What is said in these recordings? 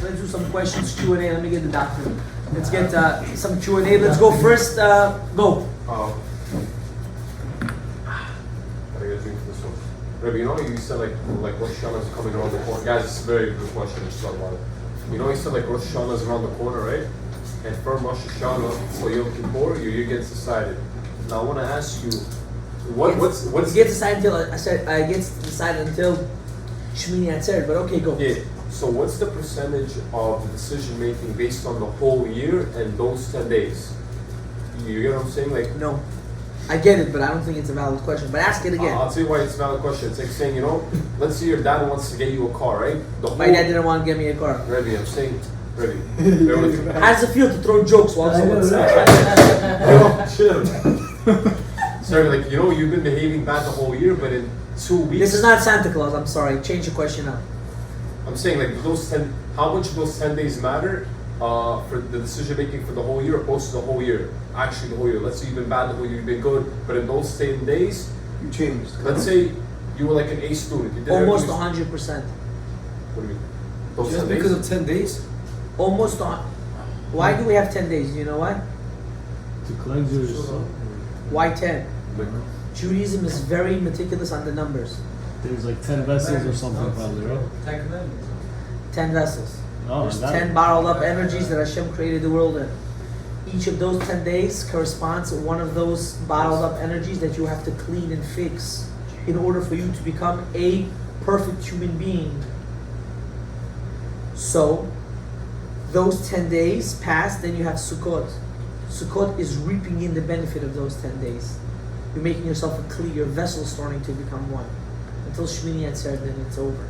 let's do some questions, Q&A. Let me get the document. Let's get some Q&A. Let's go first. Go. Rabbi, you know you said like Rosh Hashanah is coming around the corner. Guys, it's a very good question. Just talk about it. You know you said like Rosh Hashanah is around the corner, right? And for Rosh Hashanah, for Yom Kippur, your year gets decided. Now I want to ask you, what's it gets decided until I gets decided until Shmini Atzeret. But okay, go. Yeah. So what's the percentage of the decision making based on the whole year and those 10 days? You get what I'm saying? Like no. I get it, but I don't think it's a valid question. But ask it again. I'll tell you why it's a valid question. It's like saying, let's say your dad wants to get you a car, right? My dad didn't want to get me a car. Rebbe, I'm saying, Rebbe. How does it feel to throw jokes while someone's chill. Sorry, like, you've been behaving bad the whole year, but in 2 weeks... This is not Santa Claus, I'm sorry. Change the question now. I'm saying, like, how much of those 10 days matter for the decision making for the whole year opposed to the whole year? Actually, the whole year. Let's say you've been bad the whole year, you've been good, but in those 10 days, you changed. Let's say you were like an A student. You did almost 100%. What do you mean? Those just because of 10 days? Almost on. Why do we have 10 days? You know why? To cleanse yourself. Why 10? Judaism is very meticulous on the numbers. There's like 10 vessels or something probably, right? 10 vessels. Oh, there's 10 bottled up energies that Hashem created the world in. Each of those 10 days corresponds to one of those bottled up energies that you have to clean and fix in order for you to become a perfect human being. So, those 10 days pass, then you have Sukkot. Sukkot is reaping in the benefit of those 10 days. You're making yourself a clear, your vessel starting to become one. Until Shmini Atzeret, then it's over.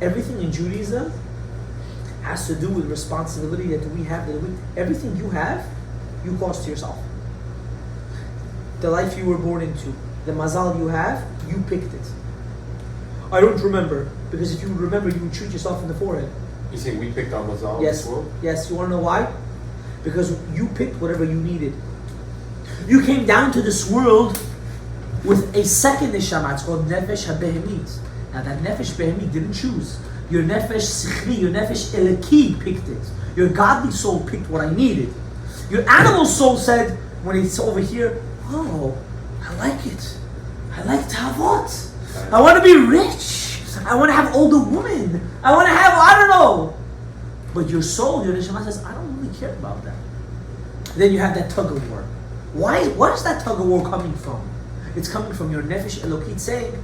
Everything in Judaism has to do with responsibility that we have. Everything you have, you cost yourself. The life you were born into, the mazal you have, you picked it. I don't remember, because if you would remember, you would shoot yourself in the forehead. You say we picked our mazal yes. in this world? Yes, you want to know why? Because you picked whatever you needed. You came down to this world with a second neshama. It's called nefesh habehemit. Now that nefesh behemit didn't choose. Your nefesh sichri, your nefesh eleki picked it. Your godly soul picked what I needed. Your animal soul said, when it's over here, oh, I like it. I like tavot. I want to be rich. I want to have older women. I want to have, I don't know. But your soul, your neshama says, I don't really care about that. Then you have that tug of war. What is that tug of war coming from? It's coming from your nefesh elokit saying,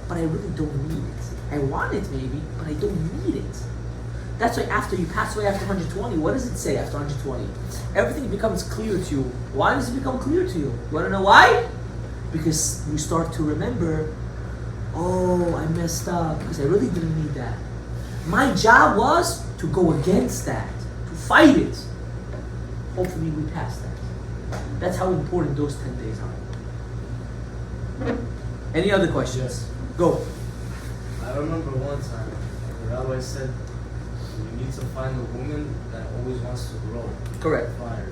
but I really don't need it. I want it maybe, but I don't need it. That's why after you pass away after 120, what does it say after 120? Everything becomes clear to you. Why does it become clear to you? You want to know why? Because you start to remember, oh, I messed up because I really didn't need that. My job was to go against that, to fight it. Hopefully we pass that. That's how important those 10 days are. Any other questions? Yes. Go. I remember one time, the rabbi said, you need to find a woman that always wants to grow. Correct. Fire.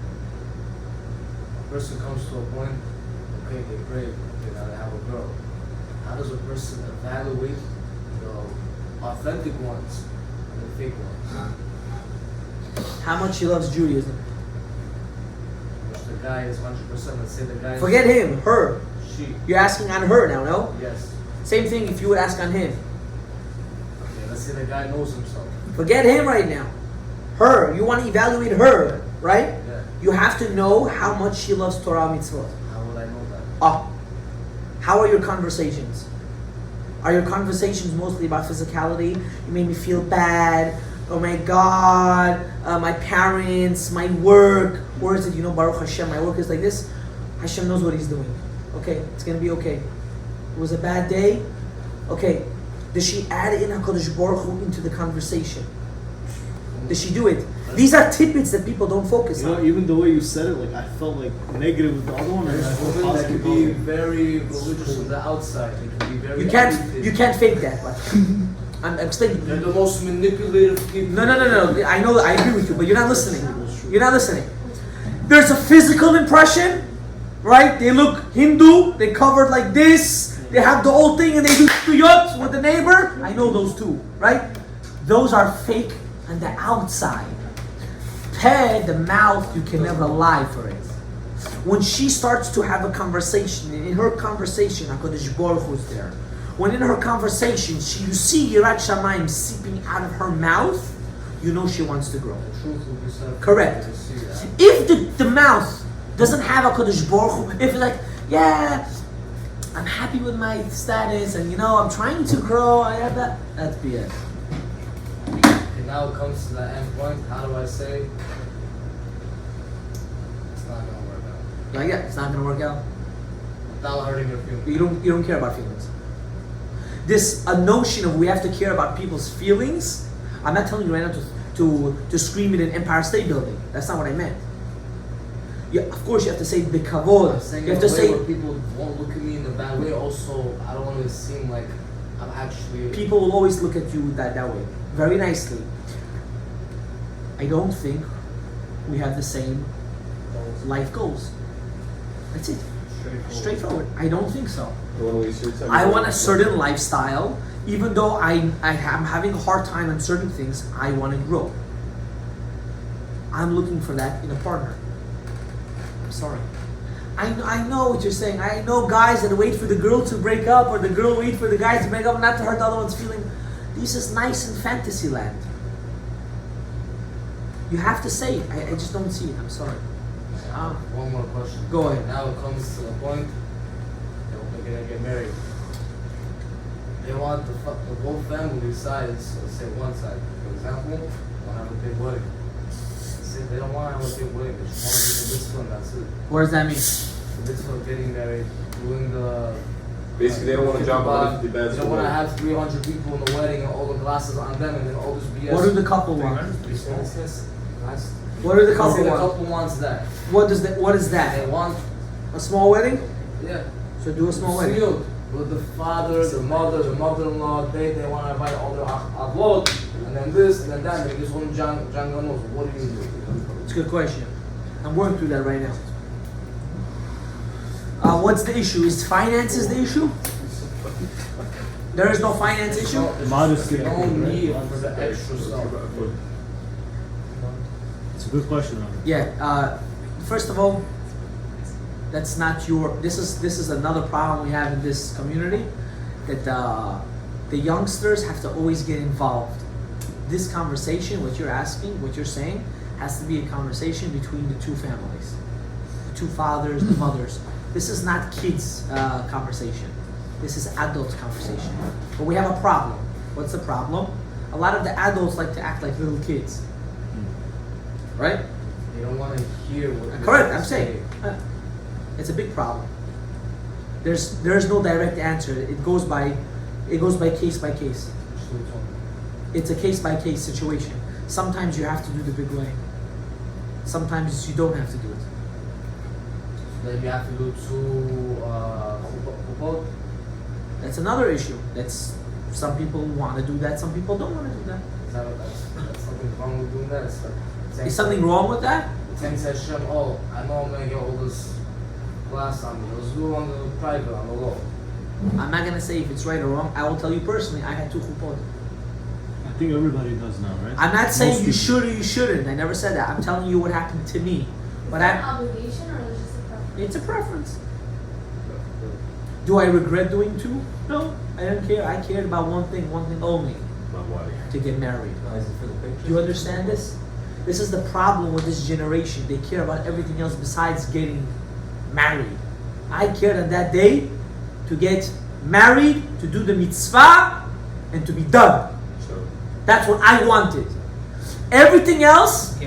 A person comes to a point, okay, they pray, they gotta have a girl. How does a person evaluate the authentic ones and the fake ones? How much he loves Judaism. If the guy is 100%, let's say the guy is... Forget him, her. She. You're asking on her now, no? Yes. Same thing if you would ask on him. Okay, let's say the guy knows himself. Forget him right now. Her. You want to evaluate her, right? Yeah. You have to know how much she loves Torah mitzvot. How would I know that? How are your conversations? Are your conversations mostly about physicality? You made me feel bad. Oh my God. My parents, my work. Or is it, Baruch Hashem, my work is like this. Hashem knows what He's doing. Okay, it's going to be okay. It was a bad day. Okay, does she add in HaKadosh Baruch Hu into the conversation? Does she do it? These are tidbits that people don't focus on. Even the way you said it, like I felt like negative with the other one. There's women that can be very religious on the outside. They can be very. You can't fake that. But I'm explaining. They're the most manipulative people. No. I know. I agree with you, but you're not listening. You're not listening. There's a physical impression, right? They look Hindu. They covered like this. They have the whole thing, and they do tuyot with the neighbor. I know those two, right? Those are fake on the outside. Peh, the mouth, you can never lie for it. When she starts to have a conversation, and in her conversation, HaKadosh Baruch Hu is there. When in her conversation, you see Yirat Shamayim seeping out of her mouth, you know she wants to grow. The truth will be said. Correct. To see that. If the mouth doesn't have HaKadosh Baruch Hu, if it's like, yeah, I'm happy with my status, and I'm trying to grow, I have that, that's BS. And now it comes to that end point. How do I say it's not gonna work out Like, yeah, it's not gonna work out. without hurting your feelings? You don't care about feelings. This a notion of we have to care about people's feelings. I'm not telling you right now to scream it in Empire State Building. That's not what I meant. Yeah, of course you have to say I'm b'kavod. saying You in have a to way say where people won't look at me in a bad way. Also, I don't want to seem like I'm actually. people will always look at you that way. Very nicely. I don't think we have the same life goals. That's it. Straightforward. I don't think so. You wanna waste your time? I want a certain lifestyle, even though I'm having a hard time on certain things. I want to grow. I'm looking for that in a partner. I'm sorry. I know what you're saying. I know guys that wait for the girl to break up, or the girl wait for the guys to break up, not to hurt the other one's feeling. This is nice in fantasy land. You have to say it. I just don't see it. I'm sorry. One more question. Go ahead. Now it comes to the point that they're gonna get married. They want the whole family sides, let's say one side, for example, want to have a big wedding. Say they don't want to have a big wedding, they just want to do the mitzvah and that's it. What does that mean? The mitzvah of getting married, doing the. Basically, they don't want to jump on the beds. They don't want to have 300 people in the wedding and all the glasses on them and then all this BS. What do the couple want? Yes. What do the Say couple the want? couple wants that. What is that? They want, A small wedding? yeah. So do a small wedding. Sealed with the father, the mother, the mother-in-law. They want to invite all their avot, and then this, and then that. And this one John knows. What do you do? It's a good question. I'm working through that right now. What's the issue? Is finances the issue? There is no finance issue? Modesty, I No think, right? need for the extra stuff. It's a good question, Robert. Yeah. First of all, that's not your. This is another problem we have in this community, that the youngsters have to always get involved. This conversation, what you're asking, what you're saying, has to be a conversation between the two families, the two fathers, the mothers. This is not kids' conversation. This is adults' conversation. But we have a problem. What's the problem? A lot of the adults like to act like little kids, right? They don't want to hear what. Correct. I'm saying it's a big problem. There is no direct answer. It goes by case by case. It's a case by case situation. Sometimes you have to do the big way. Sometimes you don't have to do it. Then you have to do two chupot. That's another issue. That's some people want to do that. Some people don't want to do that. That's something wrong with doing that. It's like, Is something wrong with that? Ten says Shem, oh, I know I'm gonna get all this glass on me. Let's do it on the private, on the low. I'm not gonna say if it's right or wrong. I will tell you personally. I had two chupot. I think everybody does now, right? I'm not saying Most you people. should or you shouldn't. I never said that. I'm telling you what happened to me. But Is that an obligation or is it just a preference? it's a preference. Do I regret doing two? No, I don't care. I cared about one thing only, My wife. to get married. Do you understand this? This is the problem with this generation. They care about everything else besides getting married. I cared on that day to get married, to do the mitzvah, and to be done. So, That's what I wanted. Everything else,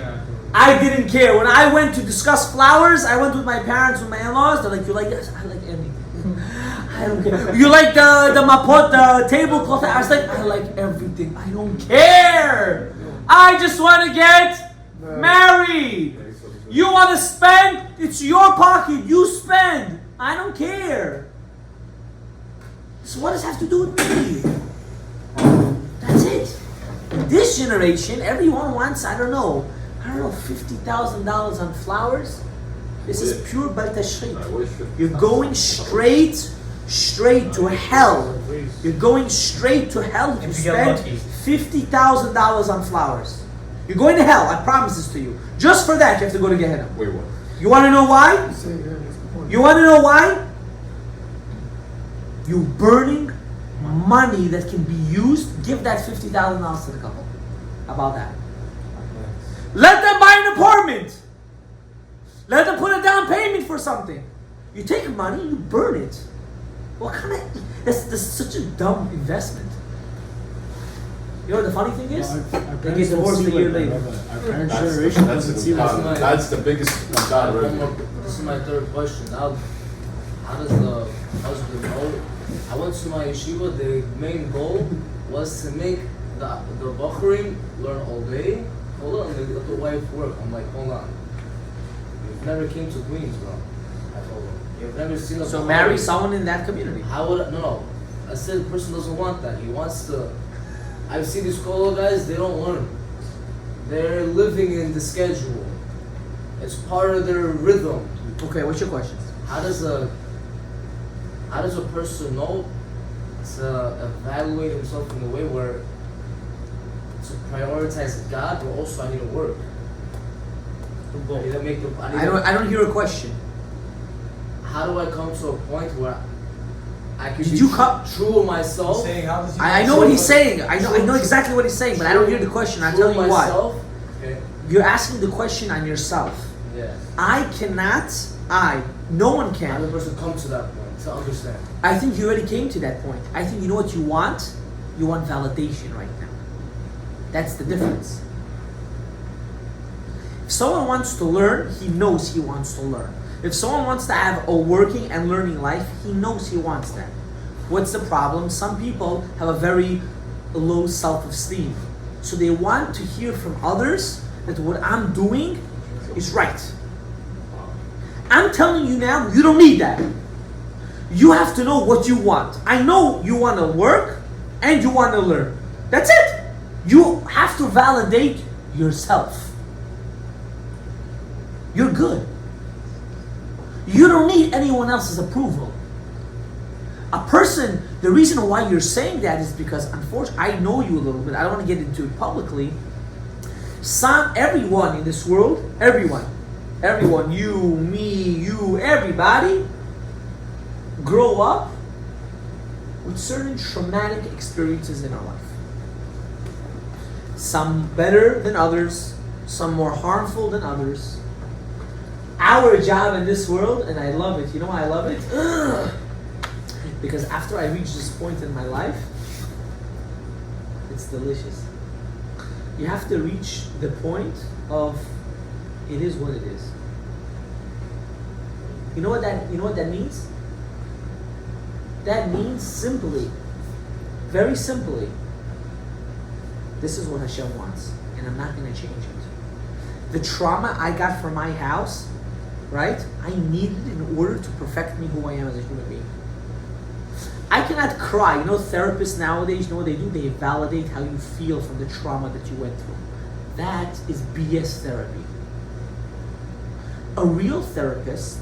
I didn't care. When I went to discuss flowers, I went with my parents, with my in-laws. They're like, "You like this?" I like everything. I don't care. You like the mapot, the tablecloth? I was like, I like everything. I don't care. I just want to get married. You want to spend? It's your pocket. You spend. I don't care. So what does it have to do with me? That's it. In this generation, everyone wants, I don't know, $50,000 on flowers. This is pure baltashrit. I wish it- You're going straight to hell. You're going straight to hell if you If you get spend lucky. $50,000 on flowers. You're going to hell. I promise this to you. Just for that, you have to go to Gehenna. Wait, what? You want to know why? You want to know why? You're burning money that can be used. Give that $50,000 to the couple. How about that? Let them buy an apartment. Let them put a down payment for something. You take money, you burn it. What kind of... That's such a dumb investment. You know what the funny thing is? They get divorced a year later. Our parents' generation doesn't see that. That's the biggest God, right? This is my third question. How does the husband know? I went to my yeshiva. The main goal was to make the Bachurim learn all day. Hold on, and let the wife work. I'm like, hold on. You've never came to Queens, bro. I told him. You've never seen a So Bahari. marry someone in that community. How would I, no? I said the person doesn't want that. He wants to. I've seen these Kolo guys. They don't learn. They're living in the schedule. It's part of their rhythm. Okay, what's your question? How does a person know to evaluate himself in a way where to prioritize God, but also I need to work. I need to make the. I don't hear a question. How do I come to a point where I can Did be you come- true to myself? Saying how does he I know what he's saying. I know exactly what he's saying, but I don't hear the question. I'll tell you why. Myself? Okay. You're asking the question on yourself. Yeah. No one How can. does a person come to that point to understand? I think you already came to that point. I think you know what you want? You want validation right now. That's the difference. If someone wants to learn, he knows he wants to learn. If someone wants to have a working and learning life, he knows he wants that. What's the problem? Some people have a very low self-esteem. So they want to hear from others that what I'm doing is right. I'm telling you now, you don't need that. You have to know what you want. I know you want to work and you want to learn. That's it. You have to validate yourself. You're good. You don't need anyone else's approval. A person, the reason why you're saying that is because, unfortunately, I know you a little bit. I don't want to get into it publicly. Everyone in this world, everyone, you, me, you, everybody, grow up with certain traumatic experiences in our life. Some better than others, some more harmful than others. Our job in this world, and I love it. You know why I love it? Because after I reach this point in my life, it's delicious. You have to reach the point of it is what it is. You know what that means? That means simply, very simply, this is what Hashem wants, and I'm not going to change it. The trauma I got from my house, right? I needed in order to perfect me who I am as a human being. I cannot cry. You know, therapists nowadays, you know what they do? They validate how you feel from the trauma that you went through. That is BS therapy. A real therapist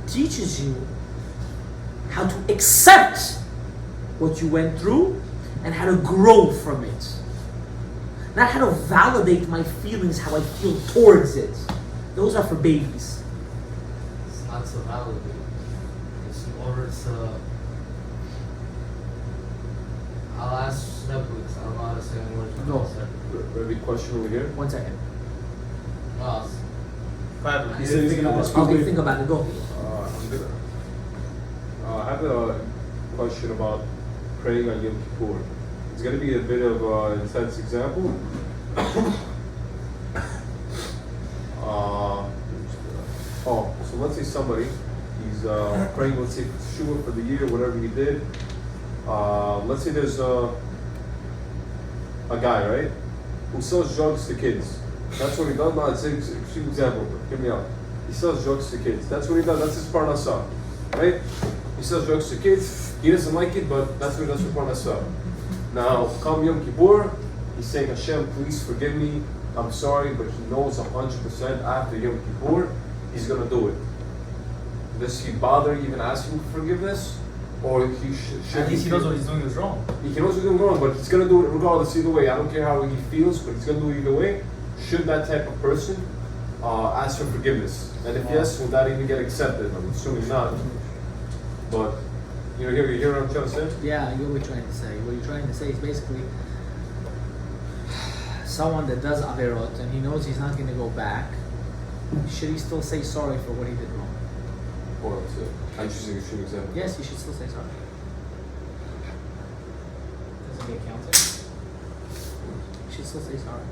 teaches you how to accept what you went through and how to grow from it. Not how to validate my feelings, how I feel towards it. Those are for babies. It's not to validate. It's in order to. I'll ask Netflix. I don't know how to say any words. No. Maybe question over here. 1 second. No. He said he's gonna ask Okay, you. think about it. Go. I'm gonna. I have a question about praying on Yom Kippur. It's going to be a bit of an intense example. So let's say somebody, he's praying, let's say, Shua for the year, whatever he did. Let's say there's a guy, right, who sells drugs to kids. That's what he does. No, it's an extreme example. Hear me out. He sells drugs to kids. That's what he does. That's his parnasah, right? He sells drugs to kids. He doesn't like it, but that's what he does for parnasah. Now, come Yom Kippur, he's saying, Hashem, please forgive me. I'm sorry, but he knows 100% after Yom Kippur, he's going to do it. Does he bother even asking for forgiveness? or he should. At least he knows what he's doing is wrong. He knows he's doing wrong, but he's gonna do it regardless either way. I don't care how he feels, but he's gonna do it either way. Should that type of person ask for forgiveness? And if yes, will that even get accepted? I'm assuming not. But you hear what I'm trying to say? Yeah, I get what you're trying to say. What you're trying to say is basically someone that does averot and he knows he's not going to go back. Should he still say sorry for what he did wrong? Or I'm choosing a extreme example. Yes, he should still say sorry. Doesn't get counted. He should still say sorry.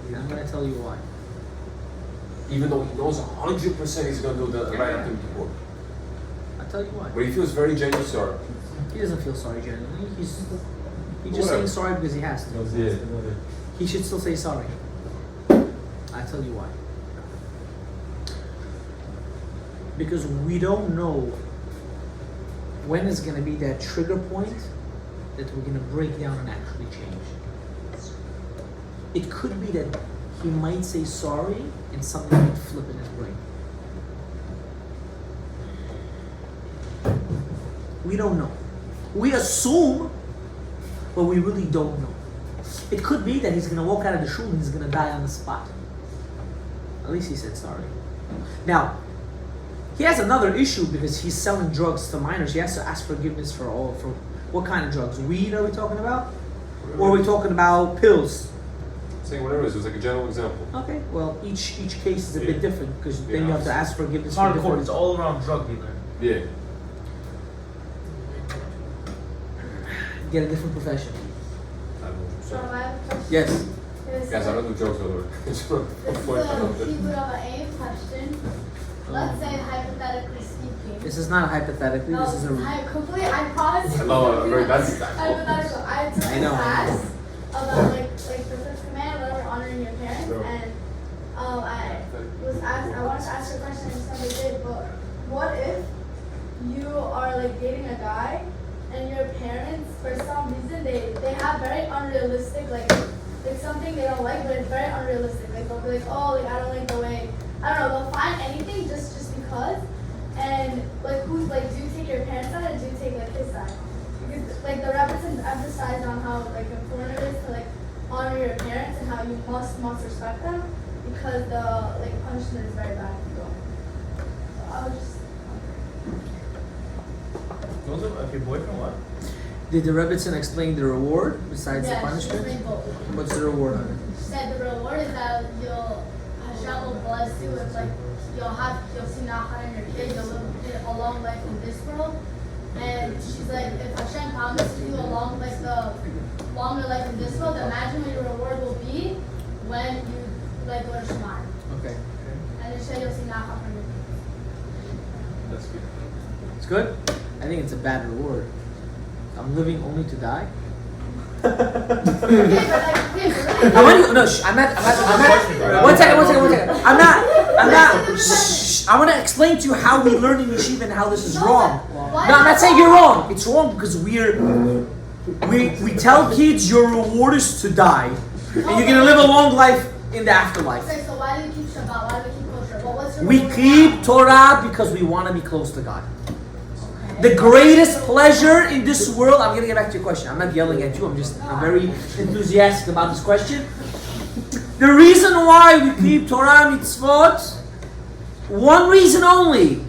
And I'm going to tell you why. Even though he knows 100% he's gonna do the right after before. I'll tell you why. But he feels very genuinely sorry. He doesn't feel sorry generally. He's just Whatever. saying sorry because he has to. Yeah. He should still say sorry. I'll tell you why. Because we don't know when is going to be that trigger point that we're going to break down and actually change. It could be that he might say sorry and something might flip in his brain. We don't know. We assume, but we really don't know. It could be that he's going to walk out of the shul and he's going to die on the spot. At least he said sorry. Now, he has another issue because he's selling drugs to minors. He has to ask forgiveness for what kind of drugs? Weed are we talking about? Or are we talking about pills? Saying whatever it is, it was like a general example. Okay, well, each case is a bit different because then you have to ask forgiveness It's for hardcore. different. It's all around drug dealer. Yeah. Get a different profession. I don't know. So I have a question. Yes. Guys, I don't do jokes, by the way. It's not a This is point. a keyword of an aim question. Let's say hypothetically speaking. This is not hypothetically. No, This is a. I promise. I know, that's hypothetical. I took I a know. class about like the first command, whatever, honoring your parents, No. and I wanted to ask you a question and somebody did, but what if you are like dating a guy and your parents, for some reason, they have very unrealistic like something they don't like, but it's very unrealistic. Like they'll be like, oh, like I don't like the way, I don't know, they'll find anything just because. And like who's like, do you take your parents' side or do you take like his side? Because like the represents emphasize on how like important it is to like honor your parents and how you must respect them because the like punishment is very bad if you don't. So I was just Those are if your boyfriend what? Did the Rebbitzin explain the reward besides the she punishment? explained both. What's the reward on it? She said the reward is that Hashem will bless you with like you'll see Nachar in your kids, you'll live a long life in this world. And she's like, if Hashem promises you a longer life in this world, imagine what your reward will be when you like go to Shemar. Okay. And it said you'll see Nachar from your kids. That's good. It's good? I think it's a bad reward. I'm living only to die. Okay, but like, okay, but I want to, no, I'm not, one second. I'm not, shh, I want to explain to you how we learn in yeshiva and how this is wrong. No, I'm not saying you're wrong. It's wrong because we tell kids your reward is to die. And you're going to live a long life in the afterlife. Okay, so why do we keep Shabbat? Why do we keep kosher? Well, what's your We reward keep now? Torah because we want to be close to God. The greatest pleasure in this world, I'm going to get back to your question. I'm not yelling at you. I'm very enthusiastic about this question. The reason why we keep Torah mitzvot, one reason only,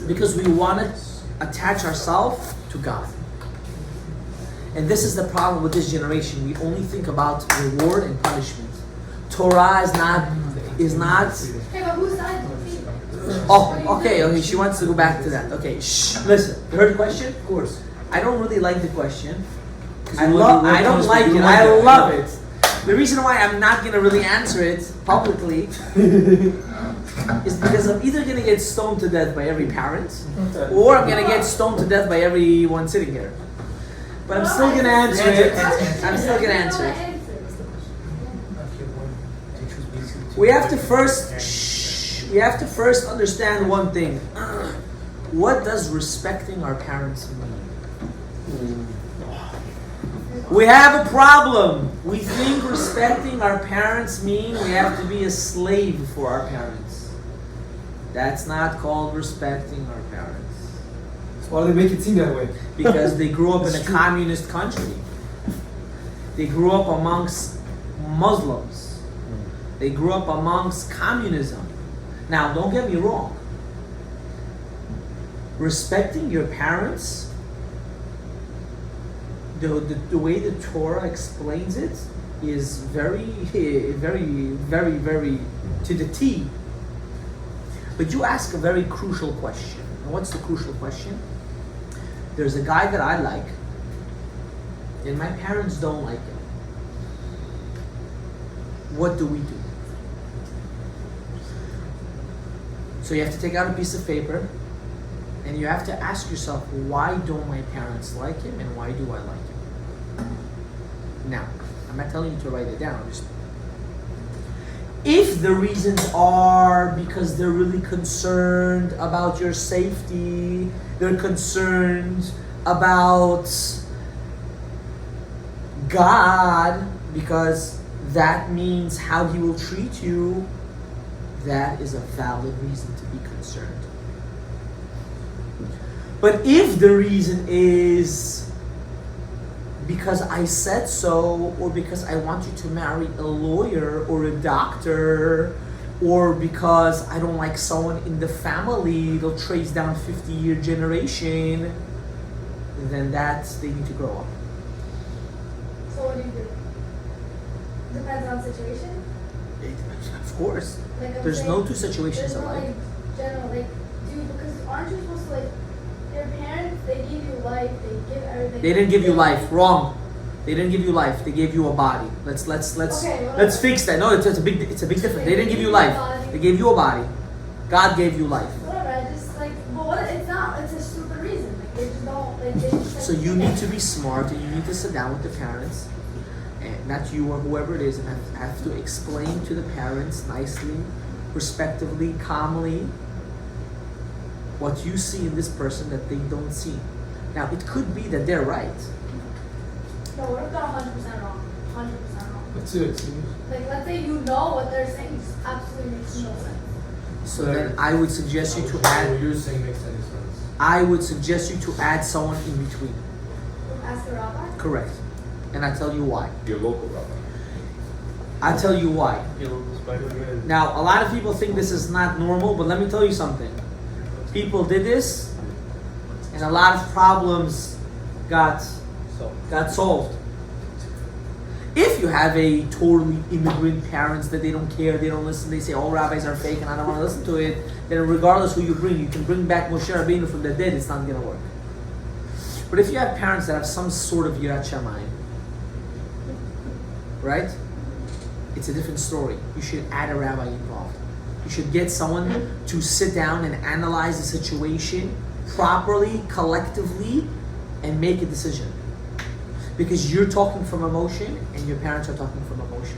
because we want to attach ourselves to God. And this is the problem with this generation. We only think about reward and punishment. Torah is not. Okay, but whose side do you keep? Oh, okay. She wants to go back to that. Okay, shh. Listen, you heard the question? Of course. I don't really like the question. You I want the don't punishment, like you it. don't like I it. love it. The reason why I'm not gonna really answer it publicly is because I'm either gonna get stoned to death by every parent, or I'm gonna get stoned to death by everyone sitting here. But I'm still gonna answer it. I'm still gonna answer it. We have to first understand one thing. What does respecting our parents mean? We have a problem. We think respecting our parents mean we have to be a slave for our parents. That's not called respecting our parents. Why do they make it seem that way? Because they grew up in a communist country. They grew up amongst Muslims. They grew up amongst communism. Now, don't get me wrong. Respecting your parents, the way the Torah explains it is very, very, very, very to the T. But you ask a very crucial question. And what's the crucial question? There's a guy that I like, and my parents don't like him. What do we do? So you have to take out a piece of paper, and you have to ask yourself, why don't my parents like him, and why do I like him? Now, I'm not telling you to write it down. If the reasons are because they're really concerned about your safety, they're concerned about God, because that means how He will treat you, that is a valid reason to be concerned. But if the reason is because I said so, or because I want you to marry a lawyer or a doctor, or because I don't like someone in the family, they'll trace down 50-year generation, then they need to grow up. So what do you do? Depends on situation. Of course. Like I'm There's saying, no two situations there's no alike. like general like dude, because aren't you supposed to like your parents, they give you life, they give everything. They didn't give you life. Wrong. They didn't give you life. They gave you a body. Let's Okay, let's fix that. No, it's a big difference. They didn't give you life. They gave you a body. God gave you life. Whatever, I just like, but what? It's not. It's a stupid reason. Like they just don't. Like they just. Like, So you need to be smart, and you need to sit down with the parents, and not you or whoever it is, and have to explain to the parents nicely, respectively, calmly, what you see in this person that they don't see. Now, it could be that they're right. No, what if they're 100% wrong? 100% wrong. Let's do it. Like let's say you know what they're saying just absolutely makes no sense. So then I would suggest you to What add. you're saying makes any sense. I would suggest you to add someone in between. Ask the rabbi. Correct. And I tell you why. Your local rabbi. I tell you why. You look spider good. Now, a lot of people think this is not normal, but let me tell you something. People did this, and a lot of problems got solved. If you have a totally immigrant parents that they don't care, they don't listen, they say all rabbis are fake and I don't want to listen to it, then regardless who you can bring back Moshe Rabbeinu from the dead, it's not going to work. But if you have parents that have some sort of Yirat Shamayim, right? It's a different story. You should add a rabbi involved. You should get someone to sit down and analyze the situation properly, collectively, and make a decision. Because you're talking from emotion and your parents are talking from emotion.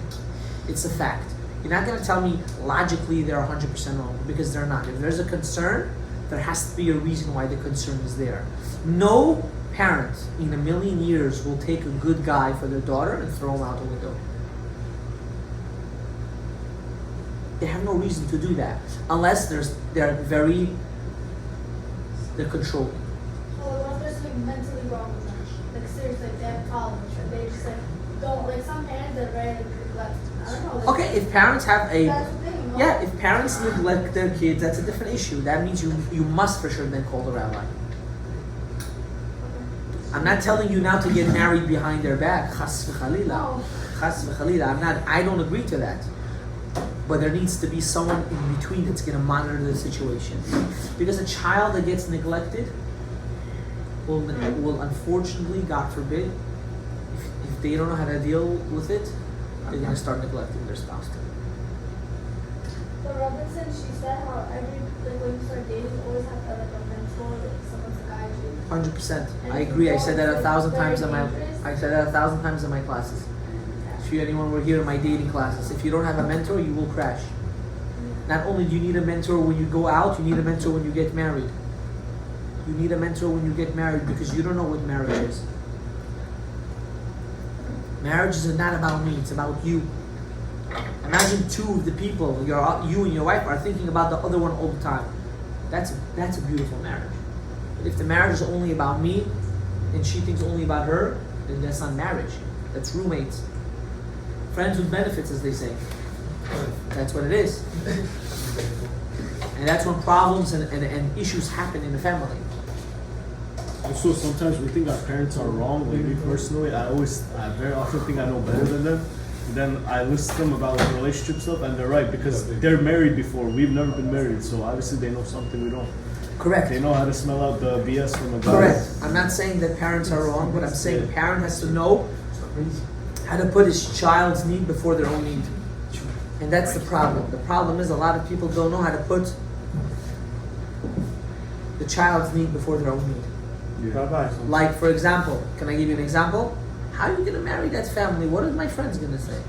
It's a fact. You're not going to tell me logically they're 100% wrong, because they're not. If there's a concern, there has to be a reason why the concern is there. No parent in a million years will take a good guy for their daughter and throw him out the window. They have no reason to do that unless they're controlling. Well, what if there's something mentally wrong with them? Like seriously, like, they have problems, and they just like don't like some parents are very like I don't know. Like, Okay, if parents have a that's the thing. No? yeah, if parents neglect their kids, that's a different issue. That means you must for sure then call the rabbi. I'm not telling you now to get married behind their back. Chas v'chalila. No. Chas v'chalila. I don't agree to that. But there needs to be someone in between that's going to monitor the situation. Because a child that gets neglected will unfortunately, God forbid, if they don't know how to deal with it, they're going to start neglecting their spouse too. But Robinson, she said how every like when you start dating, you always have to have like a mentor, like someone to guide you. 100%. I agree. I said that 1,000 times in my classes. If anyone were here in my dating classes, if you don't have a mentor, you will crash. Not only do you need a mentor when you go out, you need a mentor when you get married. You need a mentor when you get married because you don't know what marriage is. Marriage is not about me, it's about you. Imagine two of the people, you and your wife, are thinking about the other one all the time. That's a beautiful marriage. But if the marriage is only about me, and she thinks only about her, then that's not marriage. That's roommates. Friends with benefits, as they say. That's what it is. And that's when problems and issues happen in the family. Also, sometimes we think our parents are wrong. Like me personally, I very often think I know better than them. And then I listen to them about like relationship stuff, and they're right because they're married before. We've never been married, so obviously they know something we don't. Correct. They know how to smell out the BS from a guy. Correct. I'm not saying that parents are wrong, but I'm saying a parent has to know how to put his child's need before their own need. And that's the problem. The problem is a lot of people don't know how to put the child's need before their own need. Yeah. Like, for example, can I give you an example? How are you going to marry that family? What are my friends going to say?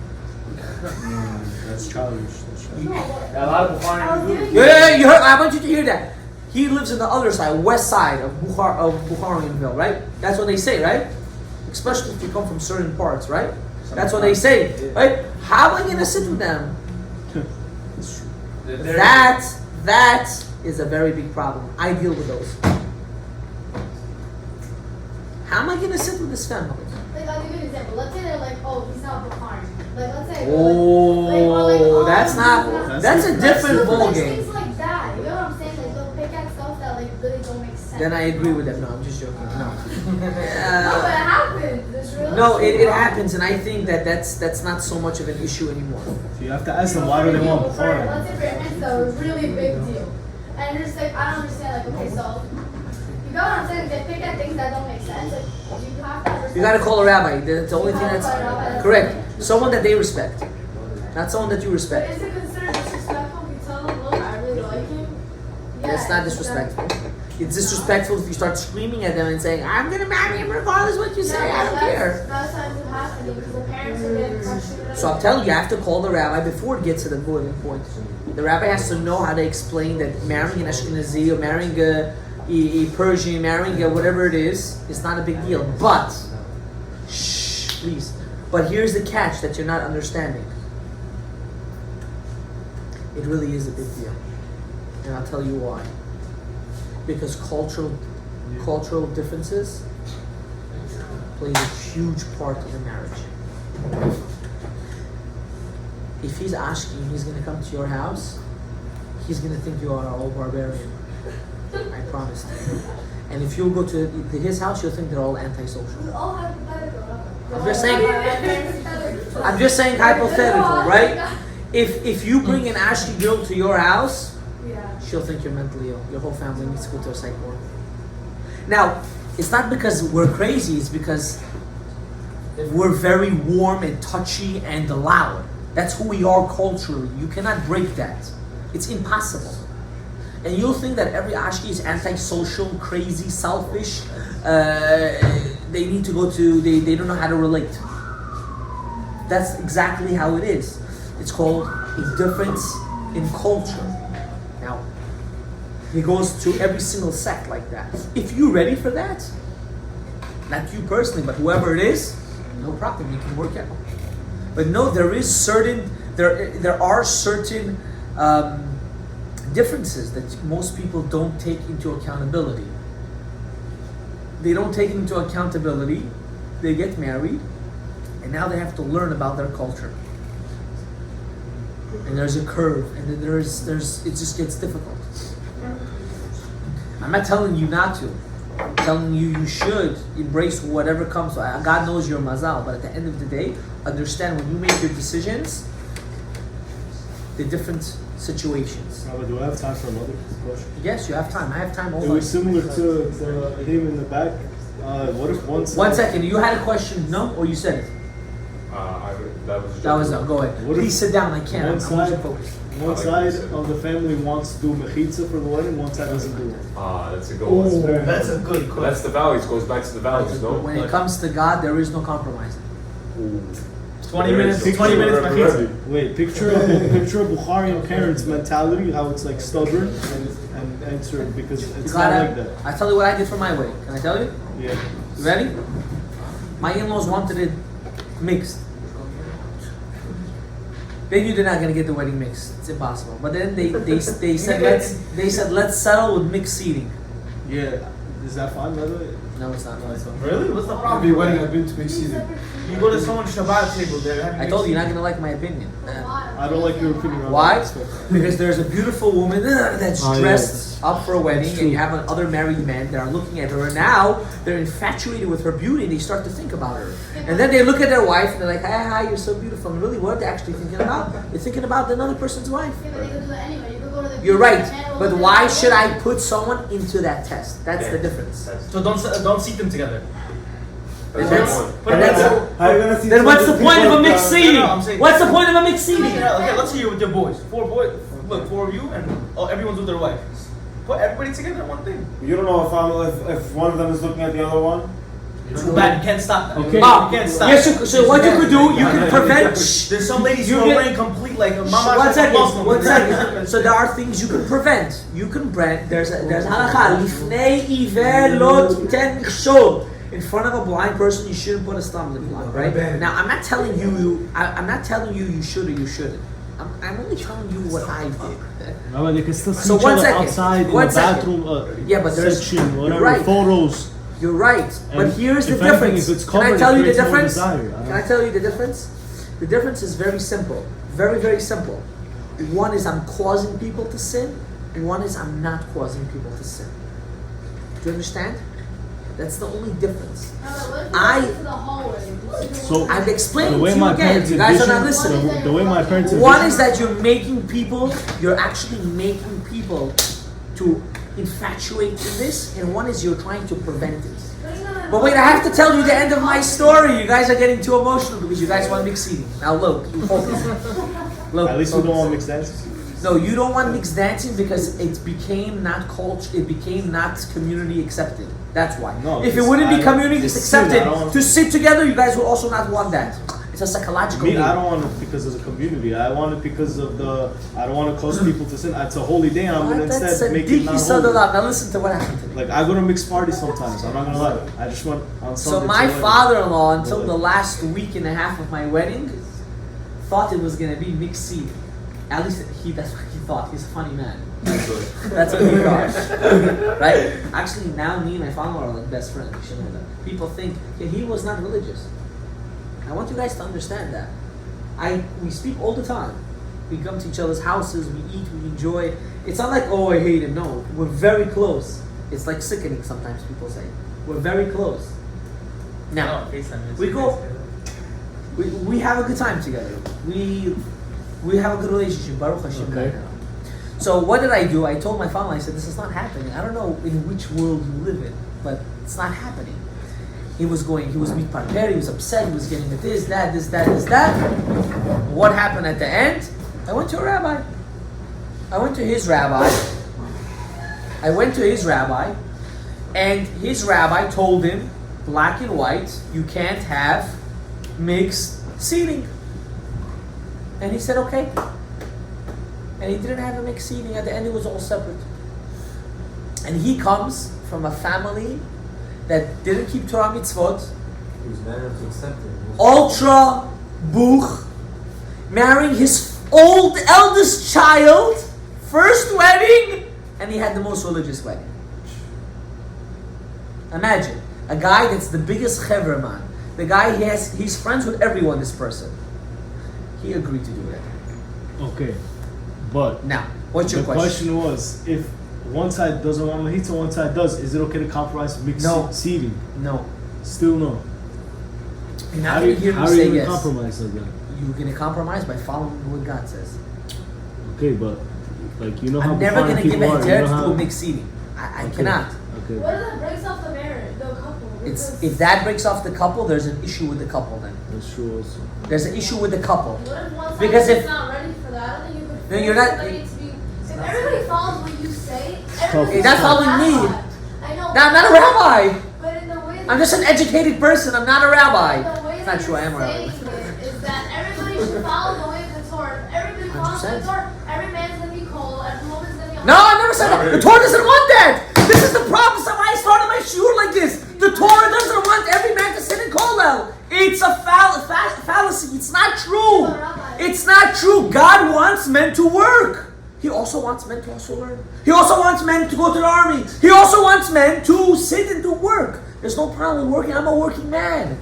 That's childish. That's childish. A lot of Bukhari do. Yeah, you heard, I want you to hear that. He lives on the other side, west side of Bukharianville, right? That's what they say, right? Especially if you come from certain parts, right? That's what they say, right? How am I going to sit with them? That is a very big problem. I deal with those. How am I going to sit with this family? Like, I'll give you an example. Let's say they're like, oh, he's not Bukhari. Like, let's say. That's not. That's a different ball game. Things like that. You know what I'm saying? Like, they'll pick at stuff that like really don't make sense. Then I agree with them. No, I'm just joking. No. No, but it happens. It's really. No, it happens, and I think that's not so much of an issue anymore. So you have to ask them why do they want Bukhari? Let's say for your parents, that was a really big deal, and you're just like, I don't understand. Like, okay, so. You know what I'm saying? They pick at things that don't make sense. Like, you have to understand. You gotta call a rabbi. That's the only thing that's correct. Someone that they respect, not someone that you But respect. is it considered disrespectful if you tell them, look, I really like him? That's not disrespectful. It's disrespectful if you start screaming at them and saying, "I'm gonna marry him regardless what you say. I don't care." That's how it's happening because the parents are getting frustrated. So I'm telling you, you have to call the rabbi before it gets to the boiling point. The rabbi has to know how to explain that marrying an Ashkenazi or marrying a Persian, marrying whatever it is not a big deal. But, shh, please. But here's the catch that you're not understanding. It really is a big deal. And I'll tell you why. Because cultural differences play a huge part in a marriage. If he's asking, he's going to come to your house, he's going to think you are all barbarian. I promise you. And if you go to his house, you'll think they're all antisocial. It's all hypothetical. I'm just saying hypothetical, right? If you bring an Ashki girl to your house, she'll think you're mentally ill. Your whole family needs to go to a psych ward. Now, it's not because we're crazy, it's because we're very warm and touchy and loud. That's who we are culturally. You cannot break that. It's impossible. And you'll think that every Ashki is antisocial, crazy, selfish. They need to go to, they don't know how to relate. That's exactly how it is. It's called a difference in culture. Now, it goes to every single sect like that. If you're ready for that, not you personally, but whoever it is, no problem, you can work out. But no, there are certain differences that most people don't take into accountability. They don't take into accountability, they get married, and now they have to learn about their culture. And there's a curve, and then it just gets difficult. I'm not telling you not to. I'm telling you you should embrace whatever comes. God knows you're mazal, but at the end of the day, understand when you make your decisions, the different situations. Do I have time for another question? Yes, you have time. I have time all It night. was similar to him in the back. What if one side... 1 second. You had a question, no? Or you said it? That was Go ahead. What if Please sit down. I can't. one I'm side- focused. One side of the family wants to do mechitza for the wedding, one side doesn't do it. that's a good one. That's a good question. That's the values. Goes back to the values, no? When it comes to God, there is no compromising. 20 minutes. 20 minutes. Machitza. Wait, picture a Bukharian parents' mentality, how it's like stubborn and answer it because it's not like that. I tell you what I did for my wedding. Can I tell you? Yeah. You ready? My in-laws wanted it mixed. They knew they're not gonna get the wedding mixed. It's impossible. But then they said let's settle with mixed seating. Yeah. Is that fine, by the way? No, it's not. Really? What's the problem? Every wedding I've been to makes season. You go to someone's Shabbat table, they're having I told you you're not gonna like my opinion. I don't like your opinion. on Why? that. Because there's a beautiful woman that's Oh, yeah, dressed up for a wedding, That's and you true. have other married men that are looking at her, and now they're infatuated with her beauty, and they start to think about her. And then they look at their wife, and they're like, hi, you're so beautiful. And really, what they're actually thinking about? They're thinking about another person's wife. Yeah, but they could do that anyway. You could go to the You're beach right, and but look why at should I women. put someone into that test? That's the difference. So don't seat them together. And That's that's- one. Put and it that's- in- How are you gonna see Then what's the 200 point of people a mixed at, seating? No, I'm saying- What's the point of a mixed seating? Okay, let's say you're with your boys. Four boys. Look, four of you, and everyone's with their wife. Put everybody together in one thing. You don't know if one of them is looking at the other one. Too bad, you can't stop that. Okay. You can't stop. Yes, so what you could do, you can prevent. There's some ladies You who are get- wearing complete like a mama. One second, Muslim. one second. So there are things you can prevent. You can prevent. There's halakha. Lifnei iver lo titen mikshol. In front of a blind person, you shouldn't put a stumbling block, right? Now, I'm not telling you. I'm not telling you you should or you shouldn't. I'm only telling you what I did. No, but they can still see So each one other second. outside in One the second. bathroom Yeah, but there's- section, you're whatever, right. photos. You're right, but And here's the if anything, difference. if it's Can I covered, tell it you the creates more difference? desire. Can I tell you the difference? The difference is very simple. Very, very simple. One is I'm causing people to sin, and one is I'm not causing people to sin. Do you understand? That's the only difference. No, but what if you I- go into the hallway? So I've explained the to way you my again. parents You guys are not envision, listening. the way my parents One envision- is that you're actually making people to infatuate in this, and one is you're trying to prevent it. But wait, I have to tell you the end of my story. You guys are getting too emotional because you guys want mixed seating. Now look, focus. Look, At least we don't focus. want mixed dances. No, you don't want mixed dancing because it became not culture. It became not community accepted. That's why. No, if it it's- wouldn't be I- community it's sin, accepted I don't want- to sit together, you guys will also not want that. It's a psychological Me, thing. I don't want it because of the community. I want it because of the. I don't want to cause people to sin. It's a holy day, and I'm gonna That's instead make it Siddiqui not Sadallah. holy. Now listen to what happened to me. Like I go to mixed parties sometimes. I'm not gonna lie. I just want on So Sunday my to wedding. father-in-law, until Like- the last week and a half of my wedding, thought it was gonna be mixed seating. At least that's what he thought. He's a funny man. That's what he thought. Right? Actually, now me and my father are like best friends. You should know that. People think he was not religious. I want you guys to understand that. We speak all the time. We come to each other's houses, we eat, we enjoy. It's not like, oh, I hate him. No, we're very close. It's like sickening sometimes people say. We're very close. Now, we go, we have a good time together. We have a good relationship, Baruch Hashem. Okay. right now. So what did I do? I told my father, I said, this is not happening. I don't know in which world you live in, but it's not happening. He was mitparper, he was upset, he was getting at this, that. What happened at the end? I went to a rabbi. I went to his rabbi, and his rabbi told him, black and white, you can't have mixed seating. And he said, okay. And he didn't have a mixed seating. At the end, it was all separate. And he comes from a family that didn't keep Torah mitzvot, It was better to accept it. ultra buch, marrying his eldest child, first wedding, and he had the most religious wedding. Imagine a guy that's the biggest chevra man. The guy he's friends with everyone. This person, he agreed to do it. Okay, but Now, what's your the question was if one side doesn't want mahitza, one side does. Is it okay to compromise mixed No. seating? No, Still no. you're not How going do to you, hear how me are say you yes. gonna compromise like that? You're going to compromise by following what God says. Okay, but like you know how I'm never Bukhari going to give a people are, heter know to how- a mixed seating. I Okay. cannot. Okay. What if that breaks off the marriage, the couple? It's Because if that breaks off the couple, there's an issue with the couple. Then That's true also. there's an issue with the couple. what if one side Because is if- not ready for that? I don't think you could. Then you're force not- somebody to be. If everybody follows what you say, tough. everybody You're not following me. I know. Now, I'm not a rabbi. But in the way I'm just an educated person. I'm not a rabbi. The way It's that not true. I am a you're rabbi. saying it is that everybody should follow the way of the Torah. If everybody follows the 100%. Torah, every man's gonna be cold, every woman's gonna be. No, I never said that. The Torah doesn't want that. This is the problem. So I started my shiur like this. The Torah doesn't want every man to sit in kollel. It's a fallacy. It's not true. It's not true. God wants men to work. He also wants men to also learn. He also wants men to go to the army. He also wants men to sit and do work. There's no problem with working. I'm a working man.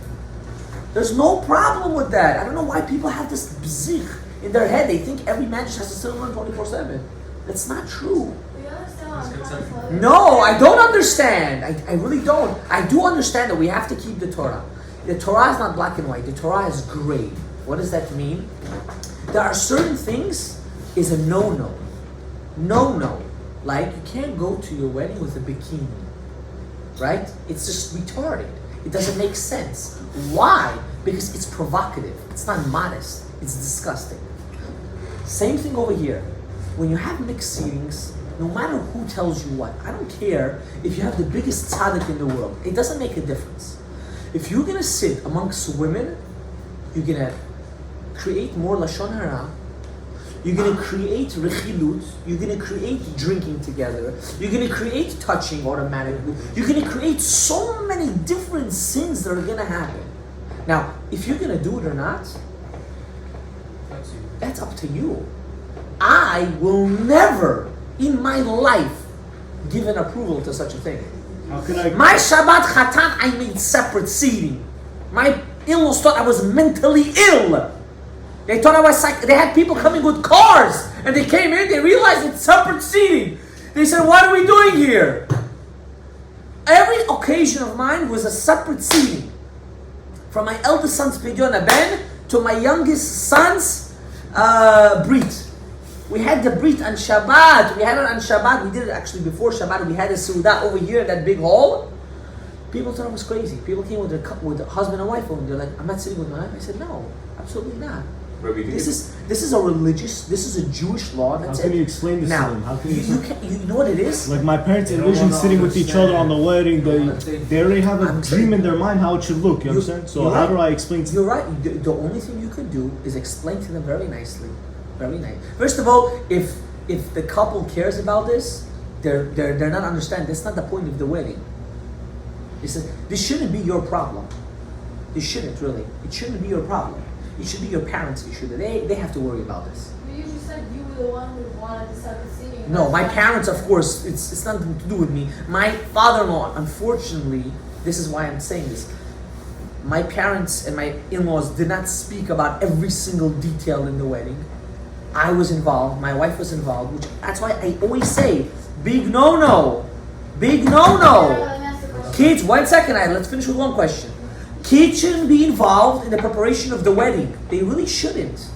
There's no problem with that. I don't know why people have this bzich in their head. They think every man just has to sit and learn 24/7. That's not true. Do you understand what I'm trying to say? No, I don't understand. I really don't. I do understand that we have to keep the Torah. The Torah is not black and white. The Torah is gray. What does that mean? There are certain things is a no-no. No-no. Like you can't go to your wedding with a bikini. Right? It's just retarded. It doesn't make sense. Why? Because it's provocative. It's not modest. It's disgusting. Same thing over here. When you have mixed seatings, no matter who tells you what, I don't care if you have the biggest tzaddik in the world. It doesn't make a difference. If you're gonna sit amongst women, you're gonna create more lashon hara. You're gonna create rechilut. You're gonna create drinking together. You're gonna create touching automatically. You're gonna create so many different sins that are gonna happen. Now, if you're gonna do it or not, that's up to you. I will never in my life give an approval to such a thing. How can I? My Shabbat Chatan, I made separate seating. My in-laws thought I was mentally ill. They thought I was they had people coming with cars, and they came in, they realized it's separate seating. They said, what are we doing here? Every occasion of mine was a separate seating. From my eldest son's Pidyon Ben to my youngest son's Brit. We had the Brit on Shabbat. We had it on Shabbat. We did it actually before Shabbat. We had a Seudah over here in that big hall. People thought I was crazy. People came with their husband and wife, and they're like, I'm not sitting with my wife. I said, no, absolutely not. This is a religious, this is a Jewish law. That's How can it. you explain this Now, to them? How can you know what it is? Like my parents They don't envision wanna sitting with each other on the wedding. They already have a I'm dream saying- in their mind how it should look. You understand? So you're how right. do I explain to You're right. The only thing you could do is explain to them very nicely. Very nice. First of all, if the couple cares about this, they're not understanding. That's not the point of the wedding. This shouldn't be your problem. This shouldn't really. It shouldn't be your problem. It should be your parents' issue. They have to worry about this. But you just said you were the one who wanted the separate seating. No, my parents, of course, it's nothing to do with me. My father-in-law, unfortunately, this is why I'm saying this. My parents and my in-laws did not speak about every single detail in the wedding. I was involved, my wife was involved, which that's why I always say, big no-no. Big no-no. Kids, 1 second, let's finish with one question. Kids shouldn't be involved in the preparation of the wedding. They really shouldn't.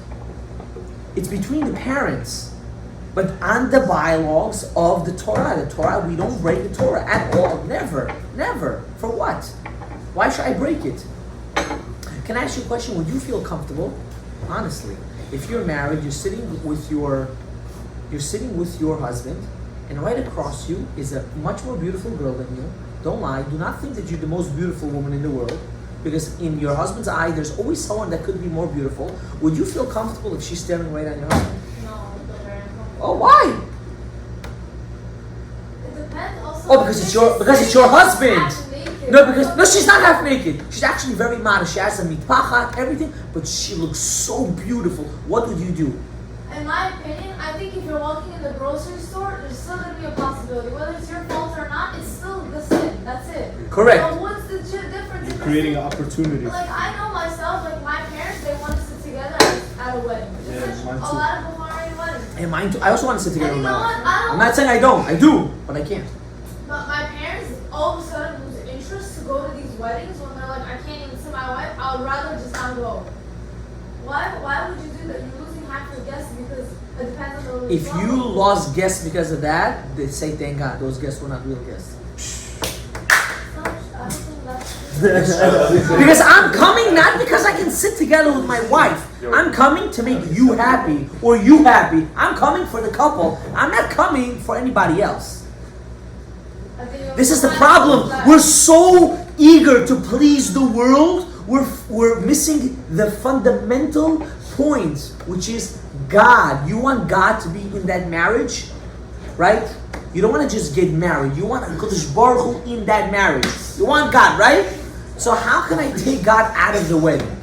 It's between the parents. But on the bylaws of the Torah, we don't break the Torah at all. Never. Never. For what? Why should I break it? Can I ask you a question? Would you feel comfortable? Honestly. If you're married, you're sitting with your husband, and right across you is a much more beautiful girl than you. Don't lie. Do not think that you're the most beautiful woman in the world. Because in your husband's eye, there's always someone that could be more beautiful. Would you feel comfortable if she's staring right at your husband? No, I feel very uncomfortable. Oh, why? It depends also. Oh, because it's your husband. Half naked. No, she's not half naked. She's actually very modest. She has a mitpachat, everything, but she looks so beautiful. What would you do? In my opinion, I think if you're walking in the grocery store, there's still gonna be a possibility. Whether it's your fault or not, it's still the sin. That's it. Correct. So what's the difference? You're creating an opportunity. Like I know myself, like my parents, they want to sit together at a wedding. Yeah, Just mine like too. a lot of Bukhari weddings. And mine too. I also want to sit together And with you know my what? wife. I don't. I'm not saying I don't. I do, but I can't. But my parents all of a sudden lose interest to go to these weddings when they're like, I can't even see my wife. I would rather just not go. Why would you do that? You're losing half your guests because it depends on the If you lost guests because of that, they say thank God. Those guests were not real guests. I don't think that's true. Because I'm coming not because I can sit together with my wife. I'm coming to make you happy or you happy. I'm coming for the couple. I'm not coming for anybody else. I think you're This is the fine problem. with that. We're so eager to please the world. We're missing the fundamental point, which is God. You want God to be in that marriage, right? You don't want to just get married. You want Kodesh Baruch Hu in that marriage. You want God, right? So how can I take God out of the wedding?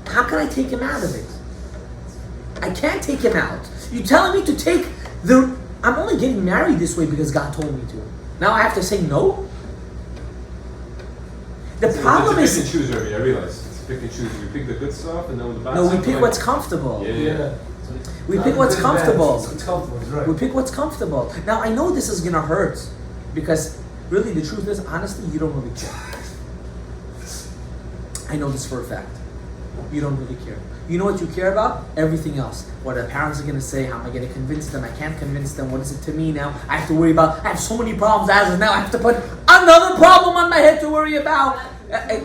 How can I take him out of it? I can't take him out. You're telling me to take the. I'm only getting married this way because God told me to. Now I have to say no? The problem it's a is. pick and choose, Rabbi. I realize. It's pick and choose. We pick the good stuff and then with the bad No, stuff. we pick what's comfortable. Yeah. We pick what's comfortable. It's comfortable, it's right. We pick what's comfortable. Now I know this is gonna hurt because really the truth is, honestly, you don't really care. I know this for a fact. You don't really care. You know what you care about? Everything else. What the parents are gonna say, how am I gonna convince them? I can't convince them. What is it to me now? I have to worry about, I have so many problems as of now. I have to put another problem on my head to worry about.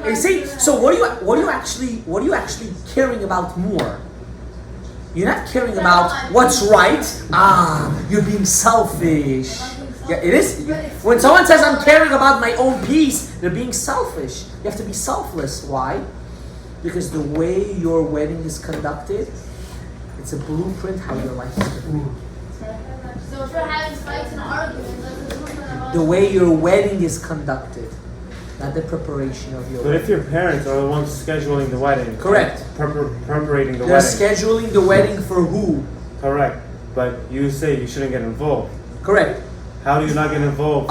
You see? So what are you actually caring about more? You're not caring about what's right. You're being selfish. Yeah, it is. When someone says I'm caring about my own peace, they're being selfish. You have to be selfless. Why? Because the way your wedding is conducted, it's a blueprint how your life is going to be. So if you're having fights and arguments, that's a blueprint of The way your wedding is conducted, not the preparation of your But wedding. if your parents are the ones scheduling the wedding, Correct. Preparating the They're wedding, scheduling the wedding for who? correct. But you say you shouldn't get involved. Correct. How do you not get involved?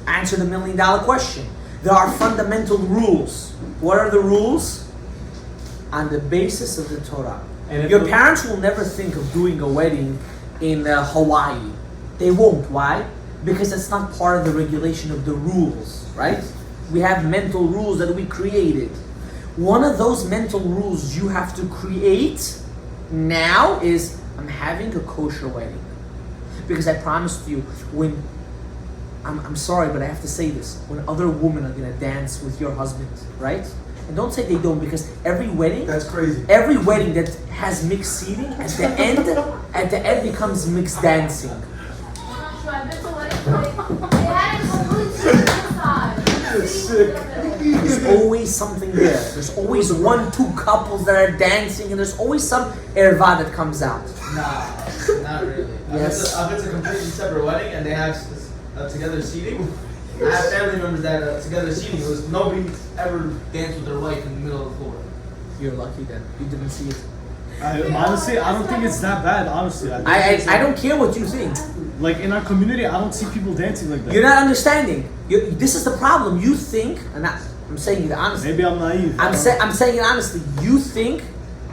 Answer the $1 million question. There are fundamental rules. What are the rules? On the basis of the Torah. And if Your the- parents will never think of doing a wedding in Hawaii. They won't. Why? Because it's not part of the regulation of the rules, right? We have mental rules that we created. One of those mental rules you have to create now is I'm having a kosher wedding. Because I promised you, when I'm sorry, but I have to say this, when other women are gonna dance with your husband, right? And don't say they don't, because every wedding That's crazy. that has mixed seating at the end becomes mixed dancing. I'm not sure. I've been to weddings where they had a complete inside. There's always something there. There's always 1-2 couples that are dancing, and there's always some erva that comes out. Nah, not really. Yes. If it's a completely separate wedding and they have together seating, I have family members that together seating. It was nobody ever danced with their wife in the middle of the floor. You're lucky that you didn't see it. Honestly, I don't think it's that bad. Honestly, I don't care what you think. Like in our community, I don't see people dancing like that. You're not understanding. This is the problem. You think, and I'm saying it honestly. Maybe I'm naive. I'm saying it honestly. You think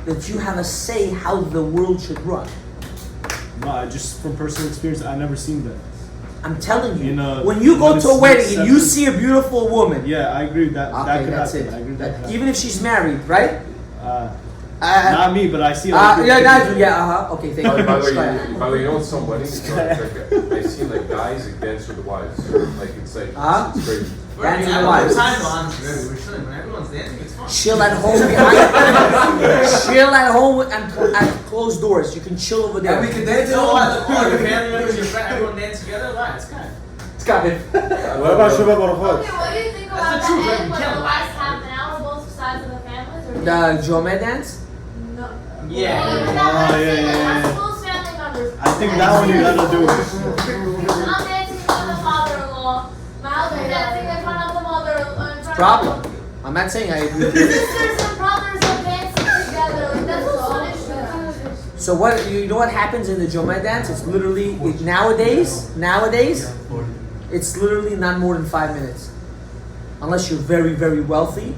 that you have a say how the world should run. No, just from personal experience, I've never seen that. I'm telling you, In a- when you go when to a it's wedding and you separate- see a beautiful woman, Yeah, I agree that that okay, could that's happen. it. I agree that could Even if she's married, right? happen. Uh, Not me, but I see. other yeah, people- okay, thank you. By the Go ahead. way, you know, in some weddings, you know, like, I've seen like guys that dance with the wives. Like it's like it's crazy. Dancing I the don't have wives. time, honestly. We're chilling. When everyone's dancing, it's fun. Chill at home behind. Chill at home and at closed doors. You can chill over there. can dance You know what? All your family members, your friends, everyone dance together. Right, it's kind of. It's got it. What about Shuvah Baruchot? Okay, what do you think about That's the the truth, end you when can't the lie. last half an hour both sides of the families are The Jomeh dance. No. Yeah. yeah. Both family members. I think that one you gotta do. I'm dancing with the father-in-law. My husband dancing in front of the mother. In front Problem. Of I'm not saying I agree with the you. sisters and brothers are dancing together. Like, that's a punishment. So what you know what happens in the Jomeh dance? It's literally nowadays. It's literally not more than 5 minutes, unless you're very, very wealthy.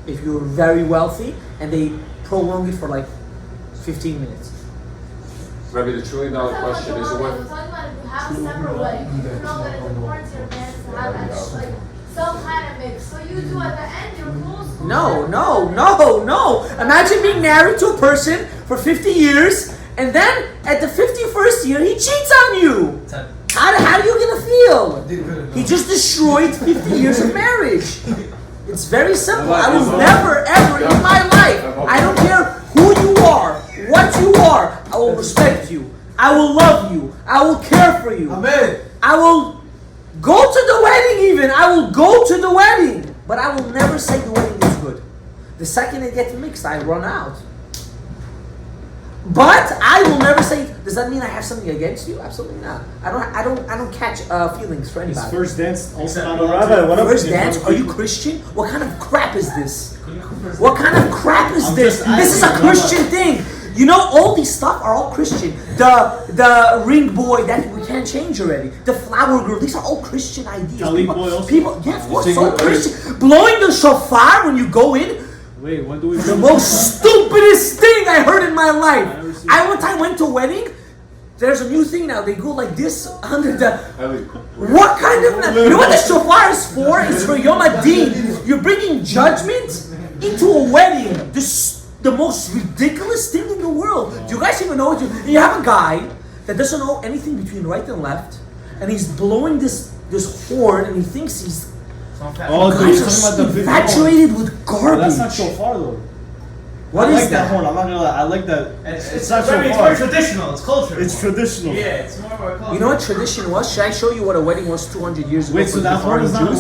If you're very wealthy, and they prolong it for like 15 minutes. Rabbi, the $1 trillion question is I'm what? talking about if you have a separate wedding, you know that it's important to your parents to have like some kind of mix. So you do at the end, you're close. No. Imagine being married to a person for 50 years, and then at the 51st year, he cheats on you. How are you gonna feel? He just destroyed 50 years of marriage. It's very simple. I will never, ever in my life, I don't care who you are, what you are, I will respect you. I will love you. I will care for you. Amen. I will go to the wedding even. I will go to the wedding. But I will never say the wedding is good. The second it gets mixed, I run out. But I will never say. Does that mean I have something against you? Absolutely not. I don't catch feelings for His anybody. first dance also not But allowed Rabbi, to- what if- First dance? Are you Christian? What kind of crap is this? What kind of crap is I'm this? just This is a asking, Christian thing. You know, all these stuff are all Christian. The ring boy that we can't change already. The flower girl. These are all Christian ideas. Talib boy also? People, yeah, of course, think all it- Christian. Blowing the shofar when you go in. Wait, when do we? The most stupidest thing I heard in my life. I never seen I one time went to a wedding. There's a new thing now. They go like this under the. What kind of? You know what the shofar is for? It's for Yom Adin. You're bringing judgment into a wedding. The most ridiculous thing in the world. Do you guys even know what you have a guy that doesn't know anything between right and left, and he's blowing this horn, and he thinks he's Oh, so guys you're talking about the are big infatuated with horn. garbage. That's not shofar though. What I is like that that? horn. I'm not gonna lie. I like that. It's not very shofar. traditional. It's culture. It's traditional. Yeah, it's more of our culture. You know what tradition was? Should I show you what a wedding was 200 years ago? Wait, for so that the horn is not Jews?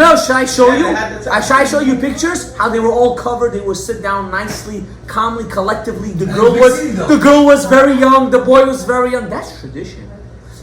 allowed? Should I show Yeah, you? they had the- Should I show you pictures? How they were all covered. They would sit down nicely, calmly, collectively. The girl was very young. The boy was very young. That's tradition.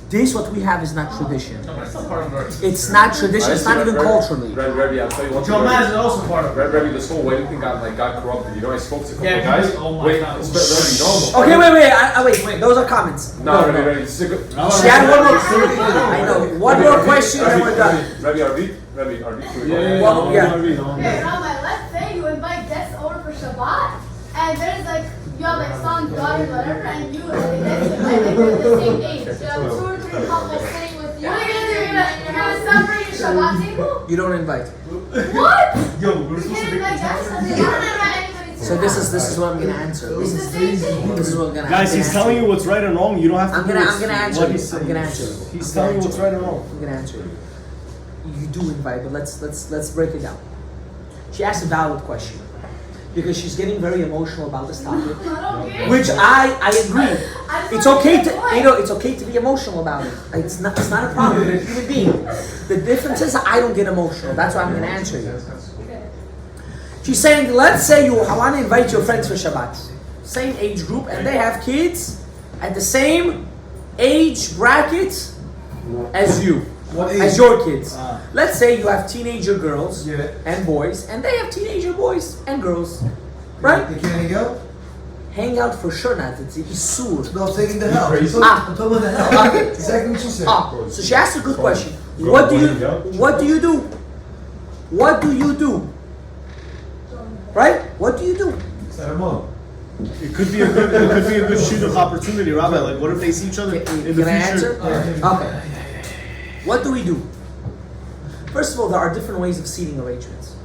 This what we have is not tradition. No, but it's still part of our. It's not tradition. It's not even culturally. Rebbe, I'll tell you one thing. Joe Maz is also part of it. Rebbe, this whole wedding thing got corrupted. You know, I spoke to a couple Yeah, of guys. because- oh my wait, God. it's very normal. Okay, wait. Those are comments. No, Rebbe, this is a good. She had one more. I know. One more question, and we're done. Rebbe, Arvit, Yeah. Well, yeah. Okay, Rabbi, let's say you invite guests over for Shabbat, and there's like, you have like son, daughter, whatever, and you like they're the same age. You have 2 or 3 couples sitting with you. What are you gonna do? You're gonna separate your Shabbat table? You don't invite. What? Yo, we're You supposed to can't be. invite guests. You don't invite anybody to So your this house. is what I'm gonna answer. It's the same thing. This is what I'm gonna. Guys, he's telling you what's right and wrong. You don't have to. I'm do gonna it. answer What you. he's I'm saying. gonna answer you. He's I'm telling you gonna what's answer right and wrong. I'm gonna answer you. You do invite, but let's break it down. She asked a valid question because she's getting very emotional about this topic, I don't care. which I agree. I just It's wanna okay get to the point. it's okay to be emotional about it. It's not a problem. You're a human being. The difference is I don't get emotional. That's why I'm gonna answer you. Okay. She's saying, let's say I want to invite your friends for Shabbat, same age group, and they have kids at the same age bracket as you, as your kids. Let's say you have teenager girls and boys, and they have teenager boys and girls, right? They can't hang out? Hang out for sure not. It's isur. No, I'm taking the hell. Ah. I'm talking about the hell. Okay. Exactly what you said. So she asked a good question. What do you do? What do you do? Right? What do you do? Set them up. It could be a good shidduch opportunity, Rabbi. Like, what if they see each other in the Can I future? answer? Okay. What do we do? First of all, there are different ways of seating arrangements.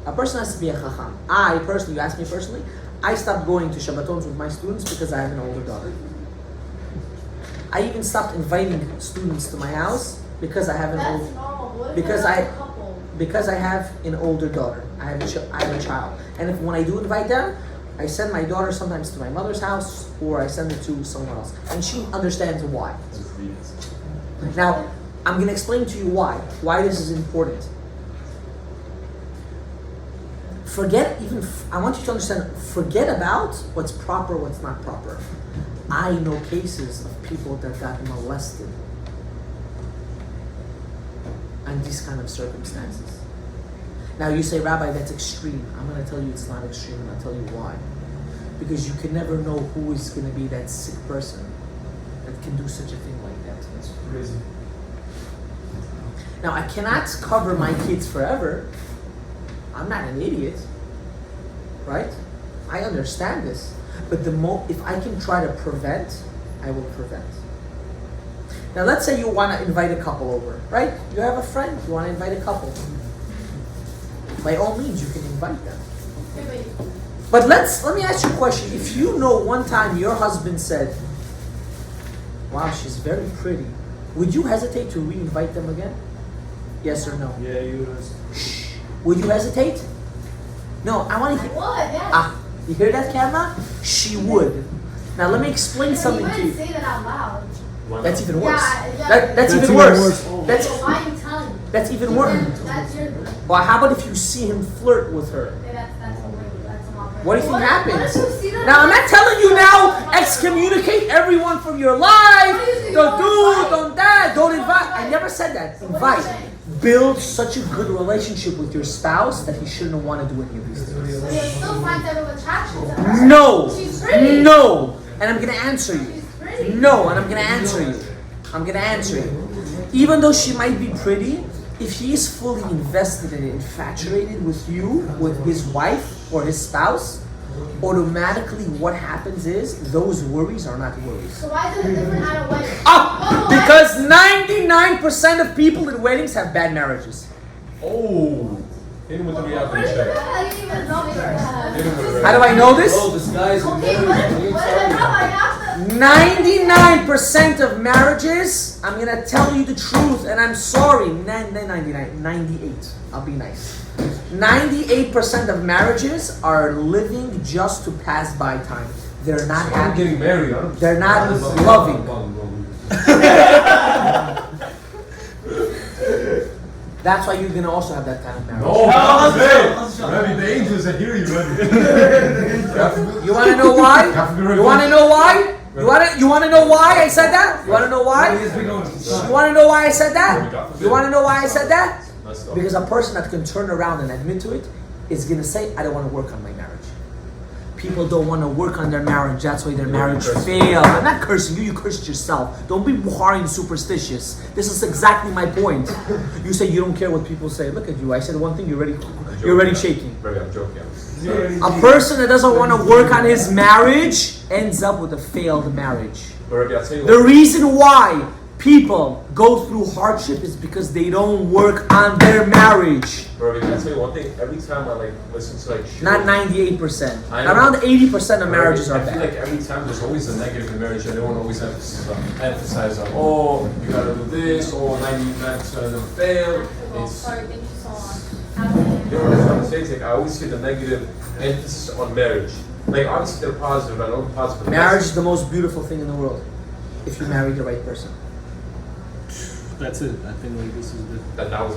A person has to be a chacham. I personally, you ask me personally, I stopped going to Shabbatons with my students because I have an older daughter. I even stopped inviting students to my house because I have an That's old, normal. What if because they're I- a couple? because I have an older daughter. I have a child, and if when I do invite them, I send my daughter sometimes to my mother's house or I send it to someone else, and she understands why. Now, I'm going to explain to you why this is important. I want you to understand, forget about what's proper, what's not proper. I know cases of people that got molested under these kind of circumstances. Now you say, Rabbi, that's extreme. I'm going to tell you it's not extreme, and I'll tell you why. Because you can never know who is going to be that sick person that can do such a thing like that. That's crazy. Now, I cannot cover my kids forever. I'm not an idiot, right? I understand this. But if I can try to prevent, I will prevent. Now, let's say you want to invite a couple over, right? You have a friend, you want to invite a couple. By all means, you can invite them. Okay, But let me ask you a question. If you know one time your husband said, wow, she's very pretty, would you hesitate to re-invite them again? Yes or no? Yeah, you. Would you hesitate? No, I want to hear. What? Yes. You hear that, Kama? She would. Now let me explain something You to you. wouldn't say that out loud. That's even worse. Yeah. That's even worse. That's So why are you telling me? that's even worse. That's your. Well, how about if you see him flirt with her? Okay, that's a lot. What do you think happens? What if you see them? Now I'm not telling you now excommunicate everyone from your life. What do you think? Don't do, Don't invite. don't that, don't invite. I invite. never said that. So what are you Invite. saying? build such a good relationship with your spouse that he shouldn't want to do any of these things. But you'll still find type of attraction to her. No. She's pretty. No. And I'm gonna answer you. She's pretty. No, and I'm gonna answer you. I'm gonna answer you. Even though she might be pretty, if he is fully invested and infatuated with you, with his wife or his spouse, automatically what happens is those worries are not worries. So why is it different at a wedding? Ah, because 99% of people in weddings have bad marriages. Oh, hit him with the reality check. I didn't even know that. Hit him with the How do I know this? Oh, this guy's Okay, what if I have to? 99% of marriages, I'm gonna tell you the truth, and I'm sorry, 98. I'll be nice. 98% of marriages are living just to pass by time. They're not I'm happy. getting married. They're not loving. That's why you're gonna also have that kind of marriage. No, Rebbe, the angels are here, you Rebbe. You wanna know why? You wanna know why? You wanna know why I said that? You wanna know why? You wanna know why I said that? You wanna know why I said that? Let's go. Because a person that can turn around and admit to it is gonna say, I don't want to work on my marriage. People don't want to work on their marriage, that's why their marriage failed. I'm not cursing you, you cursed yourself. Don't be Bukhari and superstitious. This is exactly my point. You say you don't care what people say. Look at you, I said one thing, you're already shaking. Maybe I'm joking. A person that doesn't want to work on his marriage ends up with a failed marriage. But Rebbe, I'll tell you The what. reason why people go through hardship is because they don't work on their marriage. Bro, I'll tell you one thing. Every time I listen to shit, Not 98%. I know. Around 80% of marriages are I feel bad. like every time there's always a negative in marriage, and everyone always emphasize on, oh, you gotta do this, oh, 99% of them fail. It's, Sorry, thank you so much. you know what I'm saying? It's like I always see the negative emphasis on marriage. Like obviously they're positive, I know positive. Marriage is the most beautiful thing in the world. If you marry the right person. That's it. I think like this is the That was